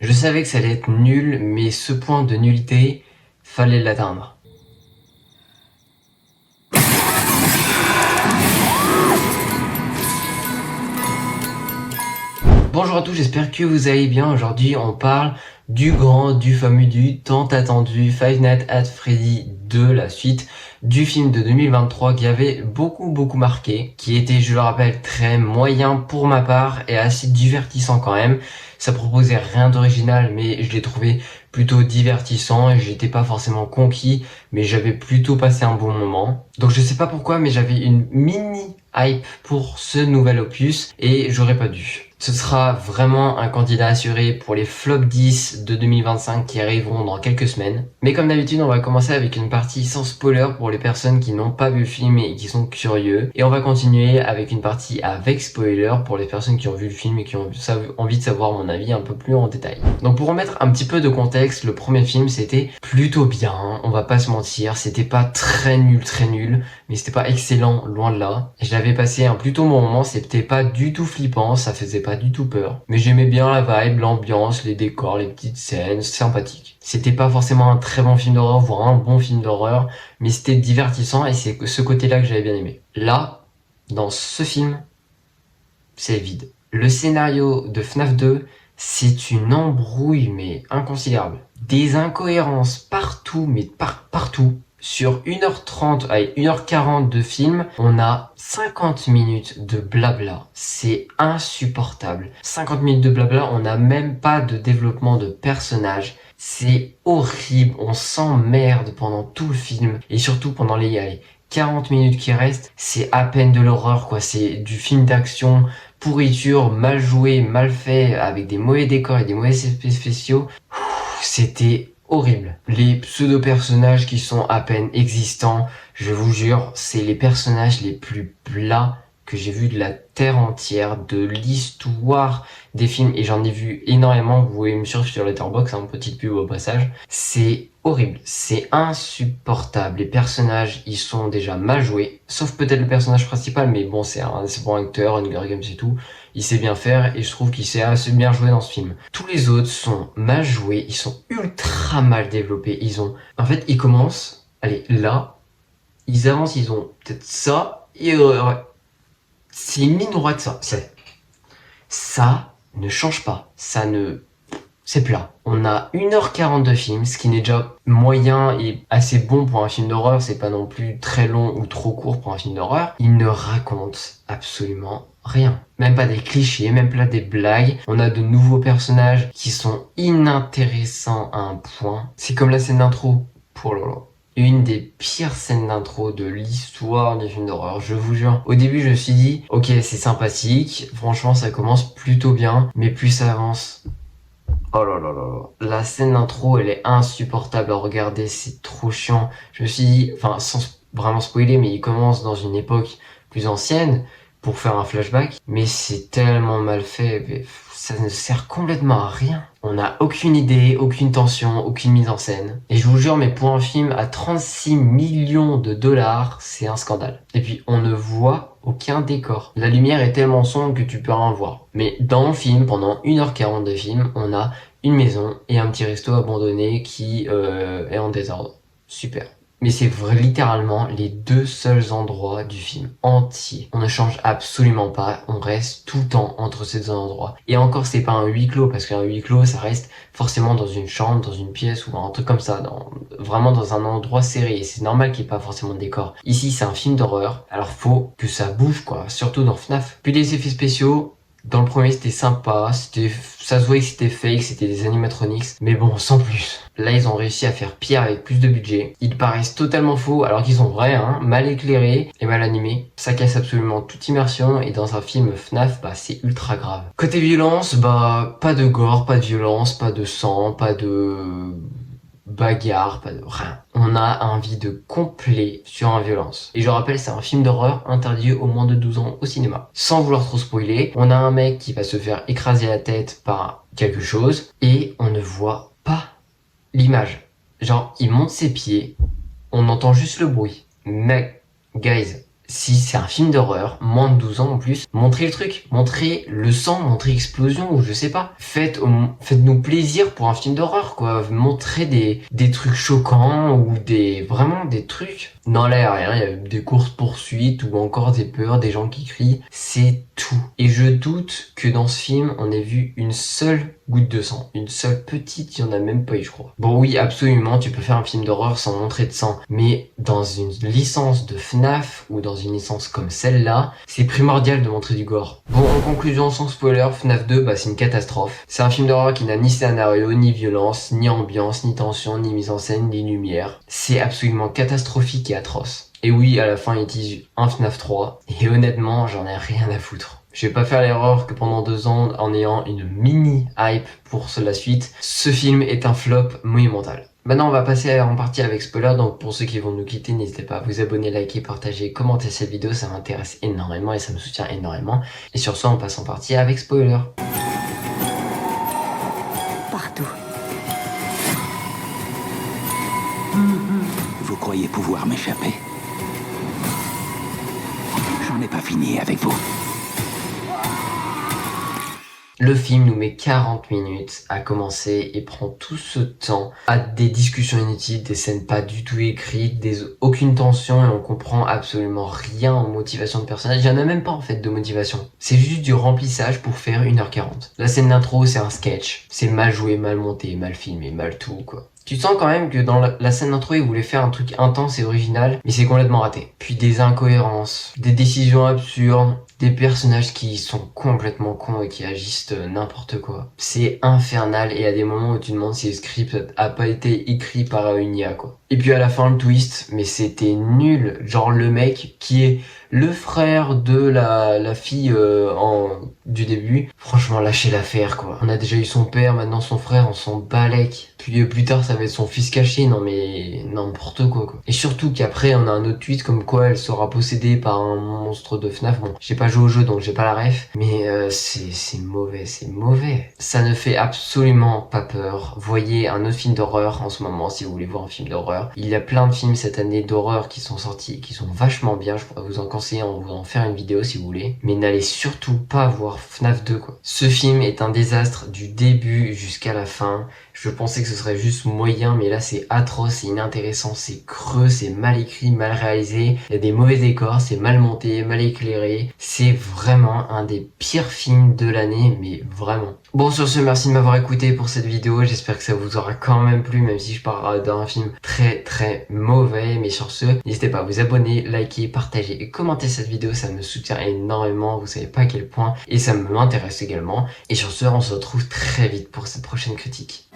Je savais que ça allait être nul, mais ce point de nullité, fallait l'atteindre. Bonjour à tous, j'espère que vous allez bien. Aujourd'hui, on parle du grand, du fameux, du tant attendu Five Nights at Freddy 2, la suite du film de 2023 qui avait beaucoup marqué, qui était, je le rappelle, très moyen pour ma part et assez divertissant quand même. Ça proposait rien d'original, mais je l'ai trouvé plutôt divertissant et j'étais pas forcément conquis, mais j'avais plutôt passé un bon moment. Donc je sais pas pourquoi, mais j'avais une mini hype pour ce nouvel opus et j'aurais pas dû. Ce sera vraiment un candidat assuré pour les flop 10 de 2025 qui arriveront dans quelques semaines. Mais comme d'habitude, on va commencer avec une partie sans spoiler pour les personnes qui n'ont pas vu le film et qui sont curieux. Et on va continuer avec une partie avec spoiler pour les personnes qui ont vu le film et qui ont envie de savoir mon avis un peu plus en détail. Donc pour remettre un petit peu de contexte, le premier film c'était plutôt bien, on va pas se mentir, c'était pas très nul, mais c'était pas excellent, loin de là. Et je l'avais passé un plutôt bon moment, c'était pas du tout flippant, ça faisait pas du tout peur. Mais j'aimais bien la vibe, l'ambiance, les décors, les petites scènes, sympathiques. C'était pas forcément un très bon film d'horreur, voire un bon film d'horreur, mais c'était divertissant et c'est ce côté-là que j'avais bien aimé. Là, dans ce film, c'est vide. Le scénario de FNAF 2, c'est une embrouille, mais inconsidérable. Des incohérences partout, mais partout. Sur 1h30 à 1h40 de film, on a 50 minutes de blabla. C'est insupportable. 50 minutes de blabla, on n'a même pas de développement de personnage. C'est horrible, on s'emmerde pendant tout le film et surtout pendant les 40 minutes qui restent, c'est à peine de l'horreur quoi, c'est du film d'action, pourriture, mal joué, mal fait, avec des mauvais décors et des mauvais effets spéciaux. C'était horrible. Les pseudo-personnages qui sont à peine existants, je vous jure, c'est les personnages les plus plats que j'ai vu de la terre entière, de l'histoire des films, et j'en ai vu énormément. Vous pouvez me suivre sur Letterboxd, hein, petite pub au passage. C'est horrible, c'est insupportable. Les personnages, ils sont déjà mal joués, sauf peut-être le personnage principal, mais bon, c'est un bon acteur, Hunger Games et tout. Il sait bien faire et je trouve qu'il sait assez bien jouer dans ce film. Tous les autres sont mal joués, ils sont ultra mal développés. En fait, ils commencent, allez, là, ils avancent, ils ont peut-être ça, et c'est une ligne droite ça. Ça ne change pas, c'est plat. On a 1h40 de film, ce qui n'est déjà moyen et assez bon pour un film d'horreur, c'est pas non plus très long ou trop court pour un film d'horreur. Il ne raconte absolument rien. Même pas des clichés, même pas des blagues. On a de nouveaux personnages qui sont inintéressants à un point. C'est comme la scène d'intro. Pour une des pires scènes d'intro de l'histoire des films d'horreur, je vous jure. Au début, je me suis dit, ok, c'est sympathique, franchement, ça commence plutôt bien, mais plus ça avance, oh là là là là. La scène d'intro, elle est insupportable à regarder, c'est trop chiant. Je me suis dit, enfin, sans vraiment spoiler, mais il commence dans une époque plus ancienne pour faire un flashback, mais c'est tellement mal fait, mais ça ne sert complètement à rien. On n'a aucune idée, aucune tension, aucune mise en scène. Et je vous jure, mais pour un film à 36 millions de dollars, c'est un scandale. Et puis, on ne voit aucun décor. La lumière est tellement sombre que tu peux rien voir. Mais dans le film, pendant 1h40 de film, on a une maison et un petit resto abandonné qui est en désordre. Super. Mais c'est littéralement les deux seuls endroits du film entier. On ne change absolument pas, on reste tout le temps entre ces deux endroits. Et encore, c'est pas un huis clos, parce qu'un huis clos, ça reste forcément dans une chambre, dans une pièce ou un truc comme ça, vraiment dans un endroit serré. Et c'est normal qu'il n'y ait pas forcément de décor. Ici, c'est un film d'horreur, alors faut que ça bouge quoi, surtout dans FNAF. Puis les effets spéciaux, dans le premier c'était sympa, ça se voyait que c'était fake, c'était des animatronics, mais bon, sans plus. Là ils ont réussi à faire pire avec plus de budget. Ils paraissent totalement faux alors qu'ils sont vrais, hein, mal éclairés et mal animés. Ça casse absolument toute immersion et dans un film FNAF, bah c'est ultra grave. Côté violence, bah pas de gore, pas de violence, pas de sang, pas de bagarre, pas de rien. On a un vide complet sur la violence. Et je rappelle, c'est un film d'horreur interdit aux moins de 12 ans au cinéma. Sans vouloir trop spoiler, on a un mec qui va se faire écraser la tête par quelque chose et on ne voit pas l'image. Genre, il monte ses pieds, on entend juste le bruit. Mec, guys, si c'est un film d'horreur, moins de 12 ans en plus, montrez le truc, montrez le sang, montrez l'explosion, ou je sais pas. Faites-nous plaisir pour un film d'horreur, quoi. Montrez des trucs choquants, ou vraiment des trucs. Non, là, y a rien, il y a des courses-poursuites, ou encore des peurs, des gens qui crient. C'est tout. Et je doute que dans ce film, on ait vu une seule goutte de sang. Une seule petite, il y en a même pas eu, je crois. Bon, oui, absolument, tu peux faire un film d'horreur sans montrer de sang. Mais dans une licence de FNAF, ou dans une licence comme celle-là, c'est primordial de montrer du gore. Bon, en conclusion, sans spoiler, FNAF 2, c'est une catastrophe. C'est un film d'horreur qui n'a ni scénario, ni violence, ni ambiance, ni tension, ni mise en scène, ni lumière. C'est absolument catastrophique et atroce. Et oui, à la fin, ils disent un FNAF 3. Et honnêtement, j'en ai rien à foutre. Je vais pas faire l'erreur que pendant 2 ans, en ayant une mini hype pour la suite, ce film est un flop monumental. Maintenant, on va passer en partie avec spoiler, donc pour ceux qui vont nous quitter, n'hésitez pas à vous abonner, liker, partager, commenter cette vidéo, ça m'intéresse énormément et ça me soutient énormément. Et sur ce, on passe en partie avec spoiler. Partout. Vous croyez pouvoir m'échapper? J'en ai pas fini avec vous. Le film nous met 40 minutes à commencer et prend tout ce temps à des discussions inutiles, des scènes pas du tout écrites, aucune tension et on comprend absolument rien en motivation de personnage. Il y en a même pas en fait de motivation. C'est juste du remplissage pour faire 1h40. La scène d'intro, c'est un sketch. C'est mal joué, mal monté, mal filmé, mal tout quoi. Tu sens quand même que dans la scène d'intro, ils voulaient faire un truc intense et original, mais c'est complètement raté. Puis des incohérences, des décisions absurdes, des personnages qui sont complètement cons et qui agissent n'importe quoi. C'est infernal et à des moments où tu te demandes si le script a pas été écrit par une IA quoi. Et puis à la fin le twist, mais c'était nul. Genre le mec qui est le frère de la fille du début, franchement lâchez l'affaire quoi. On a déjà eu son père, maintenant son frère, on s'en balèque. Puis plus tard ça va être son fils caché, non mais n'importe quoi. Et surtout qu'après on a un autre tweet comme quoi elle sera possédée par un monstre de FNAF. Bon, j'ai pas joué au jeu donc j'ai pas la ref, mais c'est mauvais, c'est mauvais. Ça ne fait absolument pas peur. Voyez un autre film d'horreur en ce moment si vous voulez voir un film d'horreur. Il y a plein de films cette année d'horreur qui sont sortis, qui sont vachement bien. Je pourrais vous en conseiller, on va en faire une vidéo si vous voulez. Mais n'allez surtout pas voir FNAF 2 quoi. Ce film est un désastre du début jusqu'à la fin. Je pensais que ce serait juste moyen, mais là c'est atroce, c'est inintéressant, c'est creux, c'est mal écrit, mal réalisé. Il y a des mauvais décors, c'est mal monté, mal éclairé. C'est vraiment un des pires films de l'année, mais vraiment. Bon, sur ce, merci de m'avoir écouté pour cette vidéo. J'espère que ça vous aura quand même plu, même si je parle d'un film très très mauvais. Mais sur ce, n'hésitez pas à vous abonner, liker, partager et commenter cette vidéo. Ça me soutient énormément, vous savez pas à quel point. Et ça m'intéresse également. Et sur ce, on se retrouve très vite pour cette prochaine critique.